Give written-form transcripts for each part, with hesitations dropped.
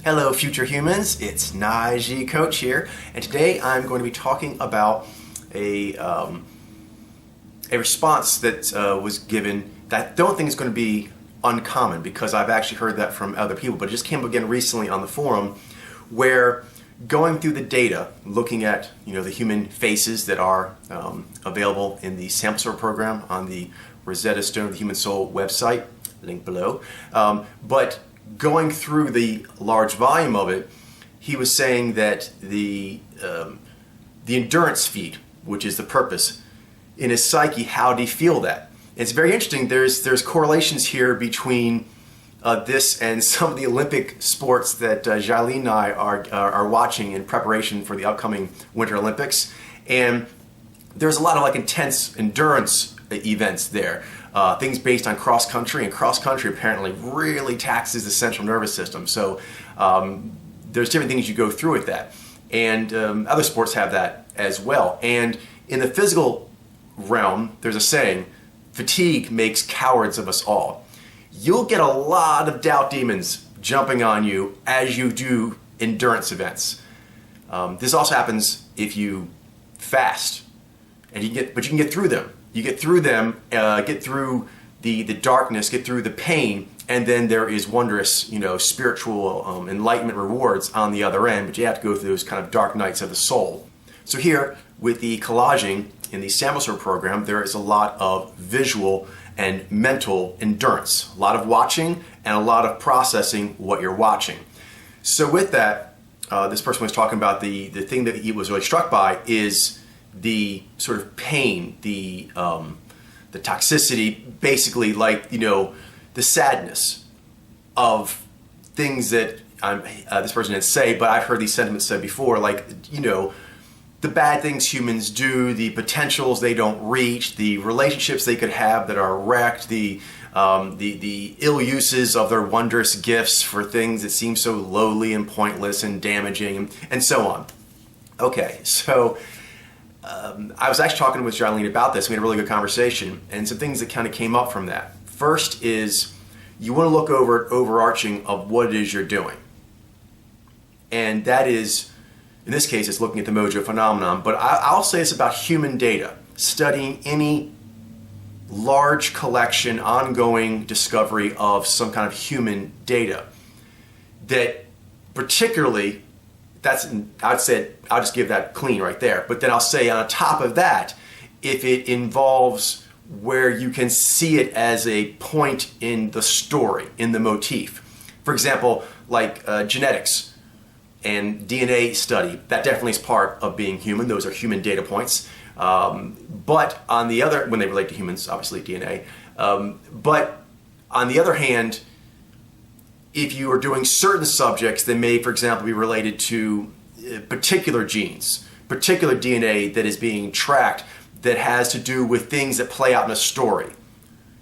Hello future humans, it's Najee Coach here, and today I'm going to be talking about a response that was given that I don't think is going to be uncommon, because I've actually heard that from other people, but it just came again recently on the forum, where going through the data, looking at the human faces that are available in the Sample Sort program on the Rosetta Stone of the Human Soul website, link below, but going through the large volume of it, he was saying that the endurance feat, which is the purpose, in his psyche, how did he feel that? It's very interesting. There's correlations here between this and some of the Olympic sports that Jailene and I are watching in preparation for the upcoming Winter Olympics, and there's a lot of intense endurance events there. Things based on cross country, and cross country apparently really taxes the central nervous system. So there's different things you go through with that, and other sports have that as well. And in the physical realm, there's a saying: fatigue makes cowards of us all. You'll get a lot of doubt demons jumping on you as you do endurance events. This also happens if you fast, but you can get through them. You get through them, get through the darkness, get through the pain, and then there is wondrous, spiritual enlightenment rewards on the other end, but you have to go through those kind of dark nights of the soul. So here, with the collaging in the Sample Sort program, there is a lot of visual and mental endurance, a lot of watching and a lot of processing what you're watching. So with that, this person was talking about the thing that he was really struck by is the sort of pain, the toxicity, basically, the sadness of things that this person didn't say, but I've heard these sentiments said before, the bad things humans do, the potentials they don't reach, the relationships they could have that are wrecked, the ill uses of their wondrous gifts for things that seem so lowly and pointless and damaging, and so on. Okay, so I was actually talking with Jailene about this. We had a really good conversation, and some things that kind of came up from that. First is, you want to look overarching of what it is you're doing. And that is, in this case, it's looking at the Mojo phenomenon, but I'll say it's about human data, studying any large collection, ongoing discovery of some kind of human data. That particularly, I'd say, I'll just give that clean right there. But then I'll say on top of that, if it involves where you can see it as a point in the story, in the motif. For example, genetics and DNA study, that definitely is part of being human. Those are human data points. But on the other, when they relate to humans, obviously DNA. But on the other hand, if you are doing certain subjects that may, for example, be related to particular genes, particular DNA that is being tracked that has to do with things that play out in a story.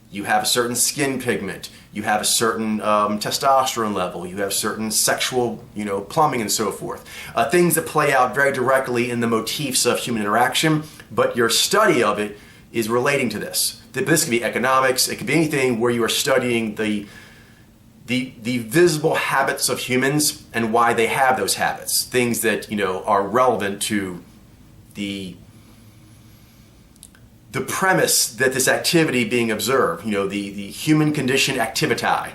You have a certain skin pigment, you have a certain testosterone level, you have certain sexual, plumbing and so forth. Things that play out very directly in the motifs of human interaction, but your study of it is relating to this. This can be economics, it could be anything where you are studying the visible habits of humans and why they have those habits. Things that, are relevant to the premise that this activity being observed, the human condition activiti,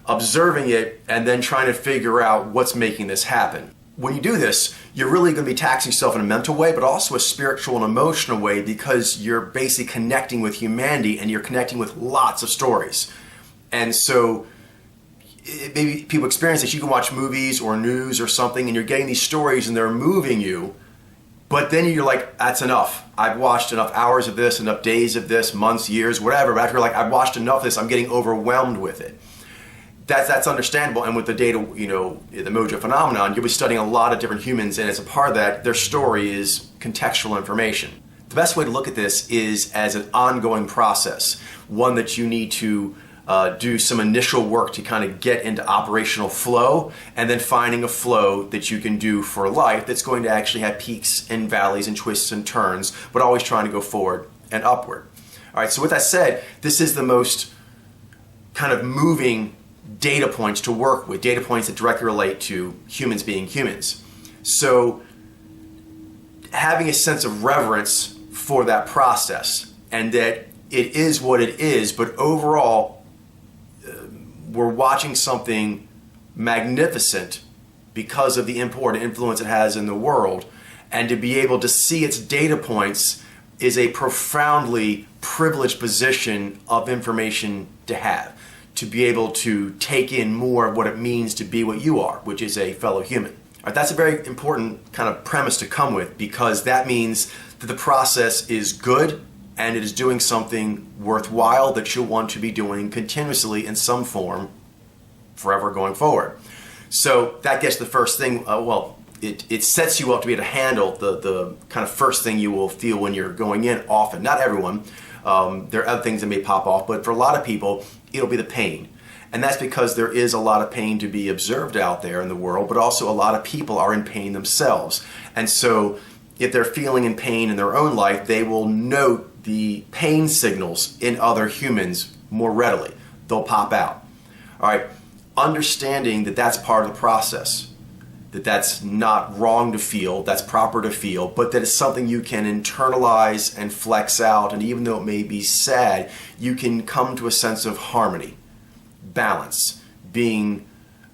observing it and then trying to figure out what's making this happen. When you do this, you're really going to be taxing yourself in a mental way, but also a spiritual and emotional way, because you're basically connecting with humanity and you're connecting with lots of stories. And so maybe people experience this. You can watch movies or news or something and you're getting these stories and they're moving you, but then you're like, that's enough. I've watched enough hours of this, enough days of this, months, years, whatever. But after you're like, I've watched enough of this, I'm getting overwhelmed with it. That's understandable. And with the data, the Mojo phenomenon, you'll be studying a lot of different humans, and as a part of that, their story is contextual information. The best way to look at this is as an ongoing process, one that you need to do some initial work to kind of get into operational flow, and then finding a flow that you can do for life that's going to actually have peaks and valleys and twists and turns, but always trying to go forward and upward. All right, so with that said, this is the most kind of moving data points to work with, data points that directly relate to humans being humans. So having a sense of reverence for that process, and that it is what it is, but overall we're watching something magnificent because of the import and influence it has in the world, and to be able to see its data points is a profoundly privileged position of information to have, to be able to take in more of what it means to be what you are, which is a fellow human. All right, that's a very important kind of premise to come with, because that means that the process is good and it is doing something worthwhile that you'll want to be doing continuously in some form forever going forward. So that gets the first thing, it sets you up to be able to handle the kind of first thing you will feel when you're going in often. Not everyone. There are other things that may pop off, but for a lot of people, it'll be the pain. And that's because there is a lot of pain to be observed out there in the world, but also a lot of people are in pain themselves. And so if they're feeling in pain in their own life, they will note the pain signals in other humans more readily. They'll pop out. All right, understanding that that's part of the process, that that's not wrong to feel, that's proper to feel, but that it's something you can internalize and flex out, and even though it may be sad, you can come to a sense of harmony, balance, being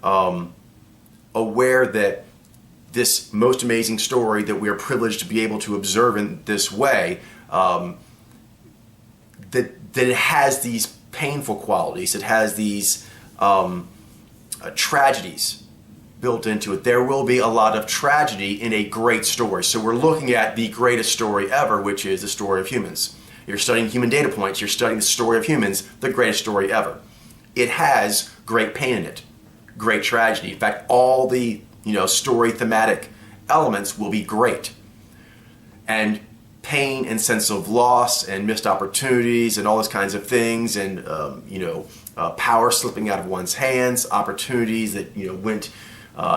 aware that this most amazing story that we are privileged to be able to observe in this way, that it has these painful qualities, it has these tragedies built into it. There will be a lot of tragedy in a great story. So we're looking at the greatest story ever, which is the story of humans. You're studying human data points, you're studying the story of humans, the greatest story ever. It has great pain in it, great tragedy. In fact, all the story thematic elements will be great. And pain and sense of loss and missed opportunities and all those kinds of things, and power slipping out of one's hands, opportunities that went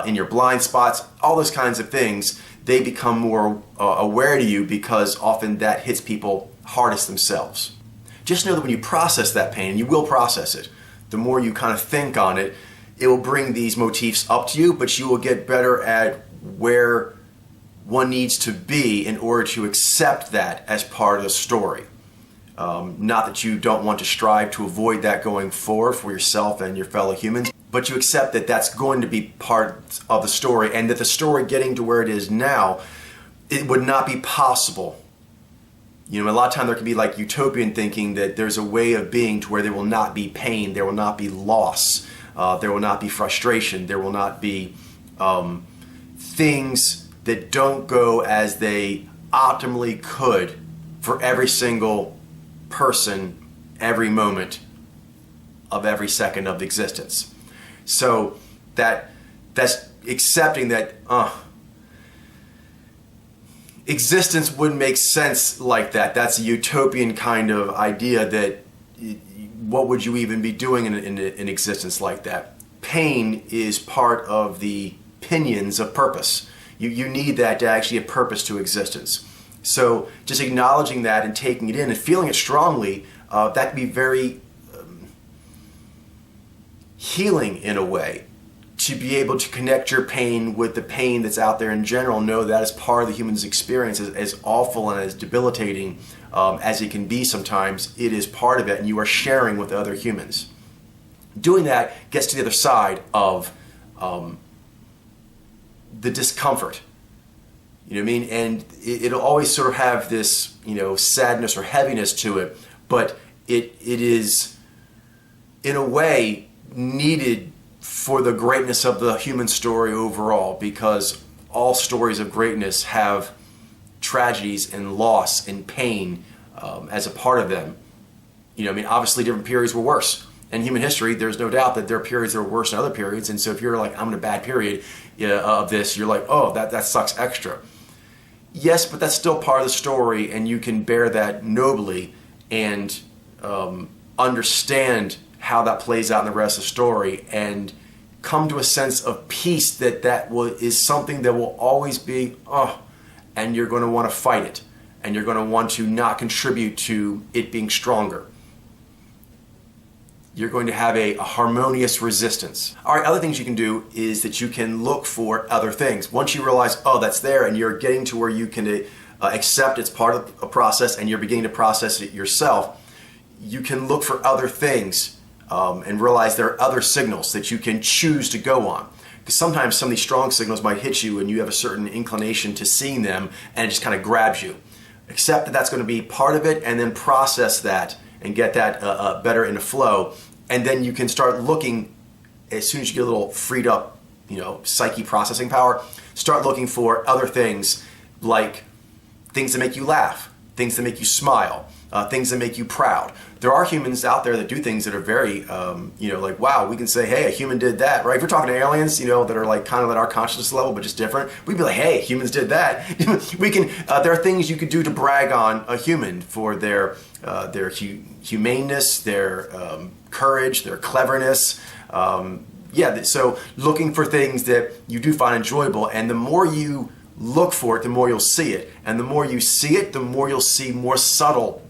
in your blind spots, all those kinds of things, they become more aware to you, because often that hits people hardest themselves. Just know that when you process that pain, and you will process it, the more you kind of think on it, it will bring these motifs up to you, but you will get better at where one needs to be in order to accept that as part of the story. Not that you don't want to strive to avoid that going forward for yourself and your fellow humans, but you accept that that's going to be part of the story, and that the story getting to where it is now, it would not be possible. A lot of time there can be like utopian thinking that there's a way of being to where there will not be pain, there will not be loss, there will not be frustration, there will not be things that don't go as they optimally could for every single person, every moment of every second of existence. So that's accepting that existence wouldn't make sense like that. That's a utopian kind of idea that what would you even be doing in existence like that? Pain is part of the pinions of purpose. You need that to actually have purpose to existence. So just acknowledging that and taking it in and feeling it strongly, that can be very healing in a way, to be able to connect your pain with the pain that's out there in general. Know that is part of the human's experience, as awful and as debilitating as it can be sometimes. It is part of it, and you are sharing with other humans. Doing that gets to the other side of the discomfort. You know what I mean? And it'll always sort of have this, sadness or heaviness to it, but it is, in a way, needed for the greatness of the human story overall, because all stories of greatness have tragedies and loss and pain as a part of them. Obviously different periods were worse. In human history, there's no doubt that there are periods that are worse than other periods, and so if you're like, I'm in a bad period of this, you're like, oh, that sucks extra. Yes, but that's still part of the story, and you can bear that nobly and understand how that plays out in the rest of the story, and come to a sense of peace that is something that will always be, and you're going to want to fight it, and you're going to want to not contribute to it being stronger. you're going to have a harmonious resistance. All right, other things you can do is that you can look for other things. Once you realize, oh, that's there, and you're getting to where you can accept it's part of a process and you're beginning to process it yourself, you can look for other things and realize there are other signals that you can choose to go on. Because sometimes some of these strong signals might hit you and you have a certain inclination to seeing them and it just kind of grabs you. Accept that that's going to be part of it and then process that and get that better into flow. And then you can start looking, as soon as you get a little freed up, psyche processing power, start looking for other things like things that make you laugh, things that make you smile, things that make you proud. There are humans out there that do things that are very, like, wow, we can say, hey, a human did that, right? If we're talking to aliens, that are like kind of at our consciousness level, but just different, we'd be like, hey, humans did that. We can. There are things you could do to brag on a human for their humaneness, their courage, their cleverness. So looking for things that you do find enjoyable, and the more you look for it, the more you'll see it. And the more you see it, the more you'll see more subtle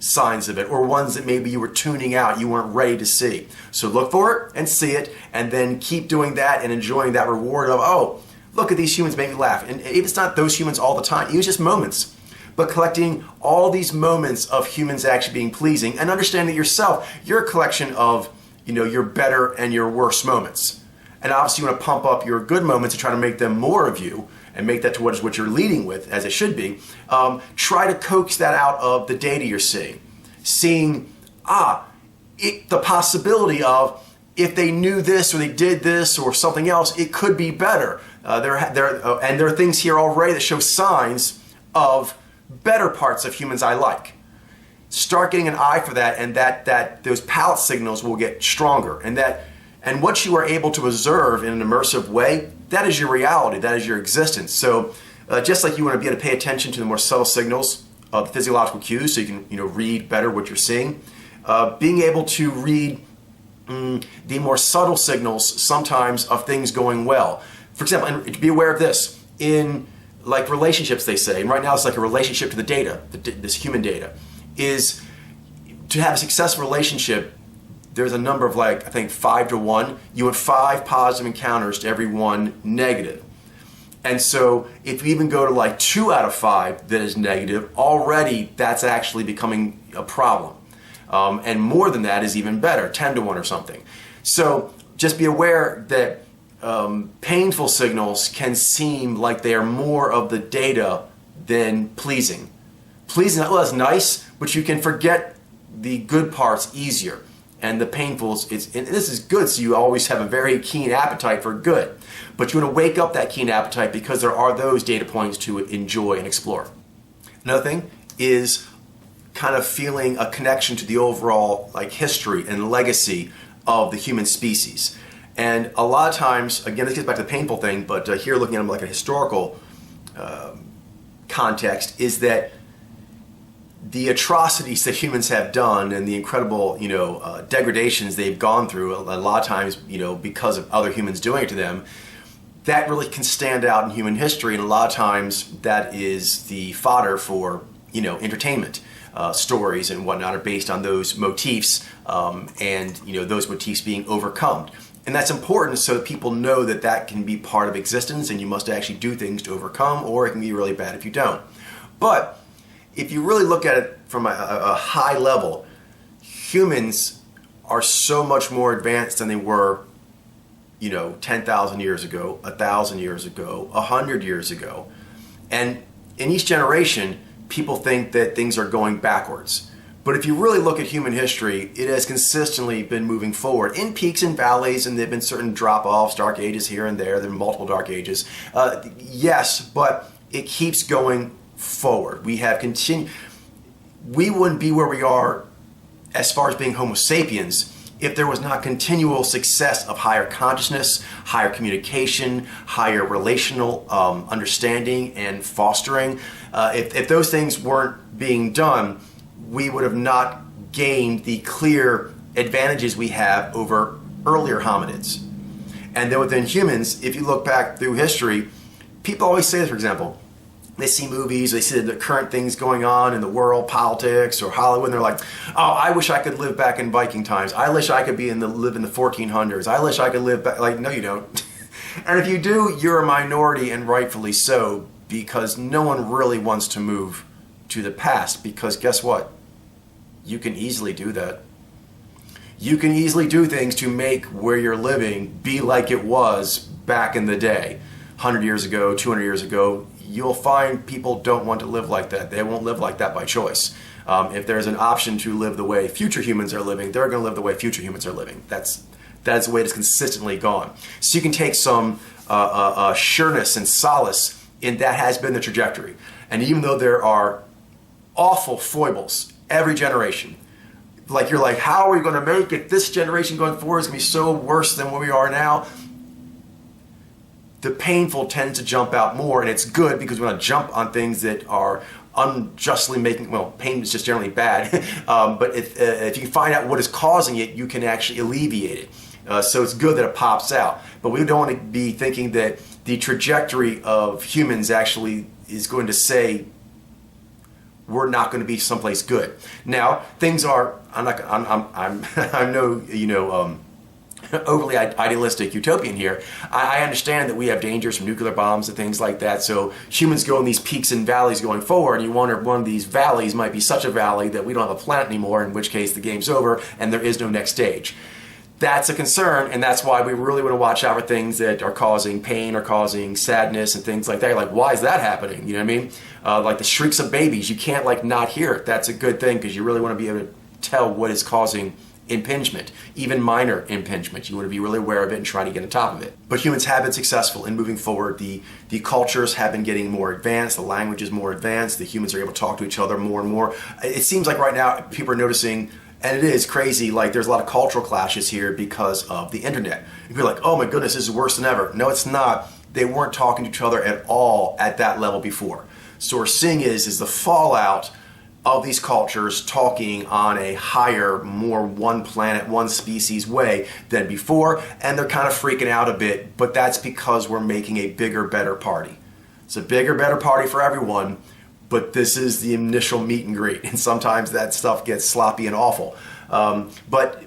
signs of it, or ones that maybe you were tuning out, you weren't ready to see. So look for it and see it, and then keep doing that and enjoying that reward of, oh, look at these humans make me laugh. And if it's not those humans all the time, it's just moments. But collecting all these moments of humans actually being pleasing and understanding yourself, you're a collection of, your better and your worst moments. And obviously you want to pump up your good moments and try to make them more of you and make that towards what you're leading with, as it should be. Try to coax that out of the data you're seeing. Seeing, the possibility of, if they knew this or they did this or something else, it could be better. And there are things here already that show signs of better parts of humans I like. Start getting an eye for that, and that those palate signals will get stronger. And what you are able to observe in an immersive way, that is your reality, that is your existence. So just like you want to be able to pay attention to the more subtle signals of the physiological cues so you can read better what you're seeing, being able to read the more subtle signals sometimes of things going well. For example, and be aware of this, in like relationships they say, and right now it's like a relationship to the data, this human data, is to have a successful relationship. There's a number of 5 to 1. You want 5 positive encounters to every 1 negative. And so if you even go to 2 out of 5 that is negative, already that's actually becoming a problem. And more than that is even better, 10 to 1 or something. So just be aware that painful signals can seem like they are more of the data than pleasing. Pleasing, well, that's nice, but you can forget the good parts easier. And the painfuls, and this is good, so you always have a very keen appetite for good. But you want to wake up that keen appetite because there are those data points to enjoy and explore. Another thing is kind of feeling a connection to the overall history and legacy of the human species. And a lot of times, again, this gets back to the painful thing, but here looking at them like a historical context, is that the atrocities that humans have done and the incredible, degradations they've gone through, a lot of times, because of other humans doing it to them, that really can stand out in human history. And a lot of times that is the fodder for, entertainment. Stories and whatnot are based on those motifs and, those motifs being overcome. And that's important so that people know that that can be part of existence and you must actually do things to overcome, or it can be really bad if you don't. But if you really look at it from a high level, humans are so much more advanced than they were, 10,000 years ago, 1,000 years ago, 100 years ago. And in each generation, people think that things are going backwards. But if you really look at human history, it has consistently been moving forward in peaks and valleys, and there have been certain drop-offs, dark ages here and there. There are multiple dark ages. Yes, but it keeps going forward. We wouldn't be where we are as far as being Homo sapiens if there was not continual success of higher consciousness, higher communication, higher relational understanding and fostering. If those things weren't being done, we would have not gained the clear advantages we have over earlier hominids. And then within humans, if you look back through history, people always say this, for example, They see movies, they see the current things going on in the world, politics or Hollywood, and they're like, oh, I wish I could live back in Viking times. I wish I could live in the 1400s. I wish I could live back. Like, no, you don't. And if you do, you're a minority, and rightfully so, because no one really wants to move to the past, because guess what? You can easily do that. You can easily do things to make where you're living be like it was back in the day. 100 years ago, 200 years ago, you'll find people don't want to live like that. They won't live like that by choice. If there's an option to live the way future humans are living, they're going to live the way future humans are living. That's the way it's consistently gone. So you can take some sureness and solace in that has been the trajectory. And even though there are awful foibles every generation, like you're like, how are we going to make it? This generation going forward is going to be so worse than where we are now. The painful tends to jump out more, and it's good because we want to jump on things that are unjustly making, well, pain is just generally bad, but if you can find out what is causing it, you can actually alleviate it. So it's good that it pops out, but we don't want to be thinking that the trajectory of humans actually is going to say we're not going to be someplace good. Now, things are, I'm no, overly idealistic utopian here. I understand that we have dangers from nuclear bombs and things like that, so humans go in these peaks and valleys going forward, and you wonder if one of these valleys might be such a valley that we don't have a planet anymore, in which case the game's over and there is no next stage. That's a concern, and that's why we really want to watch out for things that are causing pain or causing sadness and things like that. You're like, why is that happening? You know what I mean? Like the shrieks of babies, you can't like not hear it. That's a good thing, because you really want to be able to tell what is causing impingement, even minor impingement. You want to be really aware of it and try to get on top of it. But humans have been successful in moving forward. The cultures have been getting more advanced, the language is more advanced, the humans are able to talk to each other more and more. It seems like right now people are noticing, and it is crazy, like there's a lot of cultural clashes here because of the internet. And people are like, oh my goodness, this is worse than ever. No, it's not. They weren't talking to each other at all at that level before. So what we're seeing is the fallout of these cultures talking on a higher, more one planet, one species way than before, and they're kind of freaking out a bit, but that's because we're making a bigger, better party. It's a bigger, better party for everyone, but this is the initial meet and greet, and sometimes that stuff gets sloppy and awful. But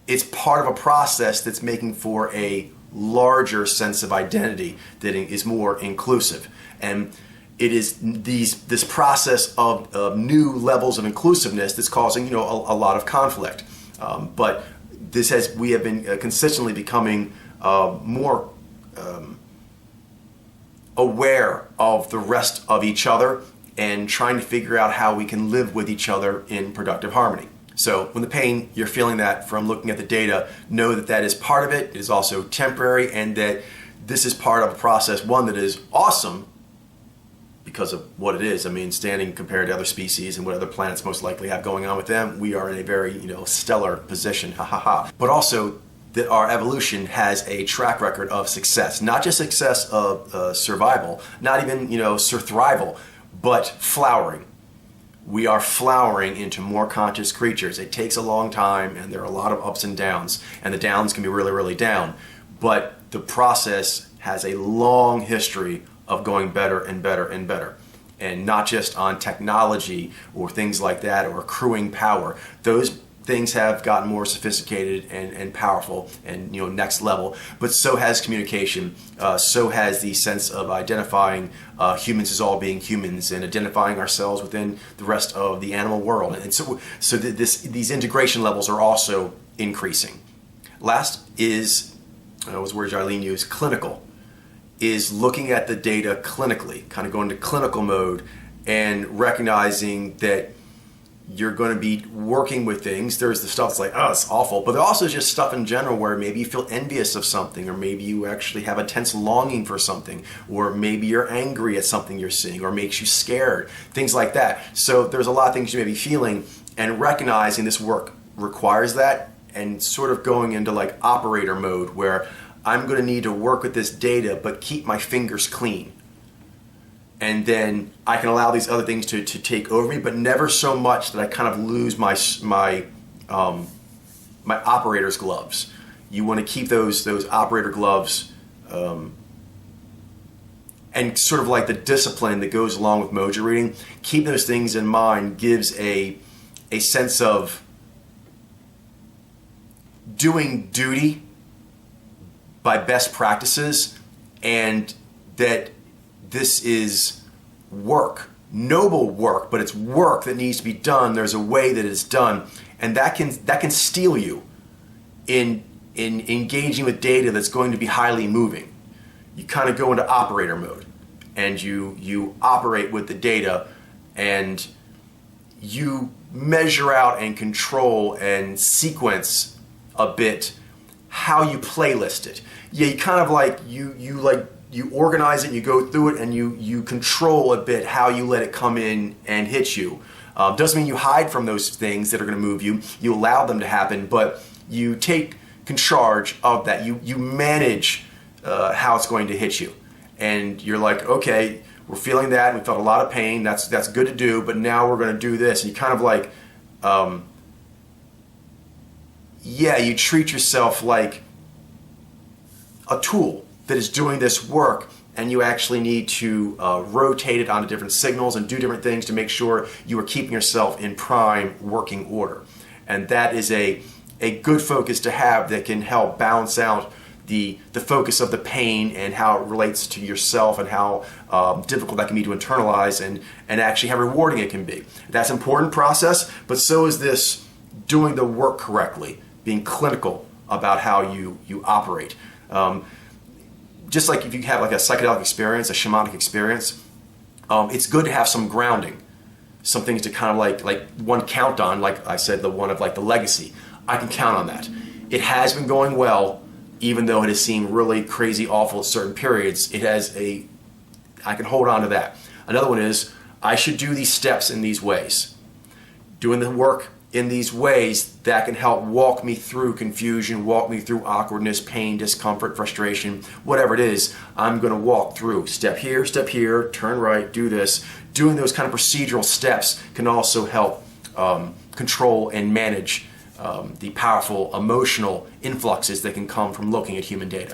it's part of a process that's making for a larger sense of identity that is more inclusive. And it is this process of new levels of inclusiveness that's causing, a lot of conflict. But we have been consistently becoming more aware of the rest of each other and trying to figure out how we can live with each other in productive harmony. So when the pain, you're feeling that from looking at the data, know that that is part of it. It is also temporary, and that this is part of a process, one that is awesome, because of what it is. I mean, standing compared to other species and what other planets most likely have going on with them, we are in a very, stellar position, ha ha ha. But also that our evolution has a track record of success, not just success of survival, not even, surthrival, but flowering. We are flowering into more conscious creatures. It takes a long time, and there are a lot of ups and downs, and the downs can be really, really down. But the process has a long history of going better and better and better, and not just on technology or things like that or accruing power. Those things have gotten more sophisticated and powerful and next level, but so has communication, so has the sense of identifying humans as all being humans and identifying ourselves within the rest of the animal world. And so these integration levels are also increasing. Last is, was words Eileen used, clinical. Is looking at the data clinically, kind of going to clinical mode and recognizing that you're going to be working with things. There's the stuff that's like, oh, it's awful, but there also is just stuff in general where maybe you feel envious of something, or maybe you actually have a tense longing for something, or maybe you're angry at something you're seeing, or makes you scared, things like that. So there's a lot of things you may be feeling, and recognizing this work requires that, and sort of going into like operator mode where I'm going to need to work with this data, but keep my fingers clean. And then I can allow these other things to take over me, but never so much that I kind of lose my operator's gloves. You want to keep those operator gloves and sort of like the discipline that goes along with mojo reading, keeping those things in mind gives a sense of doing duty by best practices, and that this is work, noble work, but it's work that needs to be done. There's a way that it's done, and that can steal you in engaging with data that's going to be highly moving. You kind of go into operator mode, and you operate with the data, and you measure out and control and sequence a bit how you playlist it. Yeah, you kind of like you organize it, and you go through it, and you control a bit how you let it come in and hit you. Doesn't mean you hide from those things that are going to move you. You allow them to happen, but you take charge of that. You manage how it's going to hit you, and you're like, okay, we're feeling that. We felt a lot of pain. That's good to do, but now we're going to do this. And you kind of like, you treat yourself like a tool that is doing this work, and you actually need to rotate it onto different signals and do different things to make sure you are keeping yourself in prime working order. And that is a good focus to have that can help balance out the focus of the pain and how it relates to yourself, and how difficult that can be to internalize, and actually how rewarding it can be. That's an important process, but so is this doing the work correctly, being clinical about how you operate. Just like if you have like a psychedelic experience, a shamanic experience, it's good to have some grounding, some things to kind of like one count on, like I said, the one of like the legacy. I can count on that. It has been going well, even though it has seemed really crazy awful at certain periods. I can hold on to that. Another one is, I should do these steps in these ways. Doing the work in these ways, that can help walk me through confusion, walk me through awkwardness, pain, discomfort, frustration, whatever it is. I'm going to walk through. Step here, turn right, do this. Doing those kind of procedural steps can also help control and manage the powerful emotional influxes that can come from looking at human data.